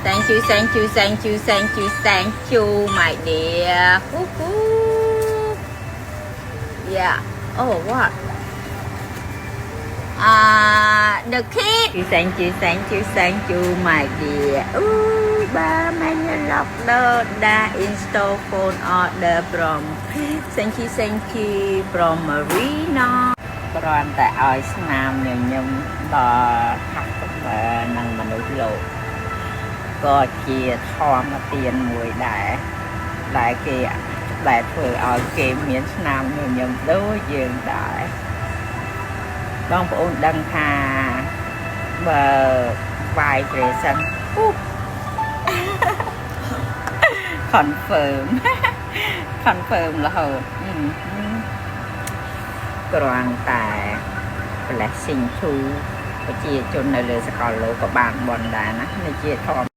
thank you thank you thank you thank you thank you my dear yeah oh what the kid thank you thank you thank you my dear ba many love the install phone order from thank you from Marina គ្រាន់តែឲ្យស្នាមញញឹមដល់ខាត់នឹងមនុស្សលោកក៏ជាធម្មទានមួយដែលគេដែលធ្វើឲ្យគេមានស្នាមញញឹមដូចយើងដែរបងប្អូនដឹងថាបើ vibration confirm រហូតគ្រាន់តែ blessing to ប្រជាជននៅលើសកលលោកក៏បានបនដែរណានេះជាធម្ម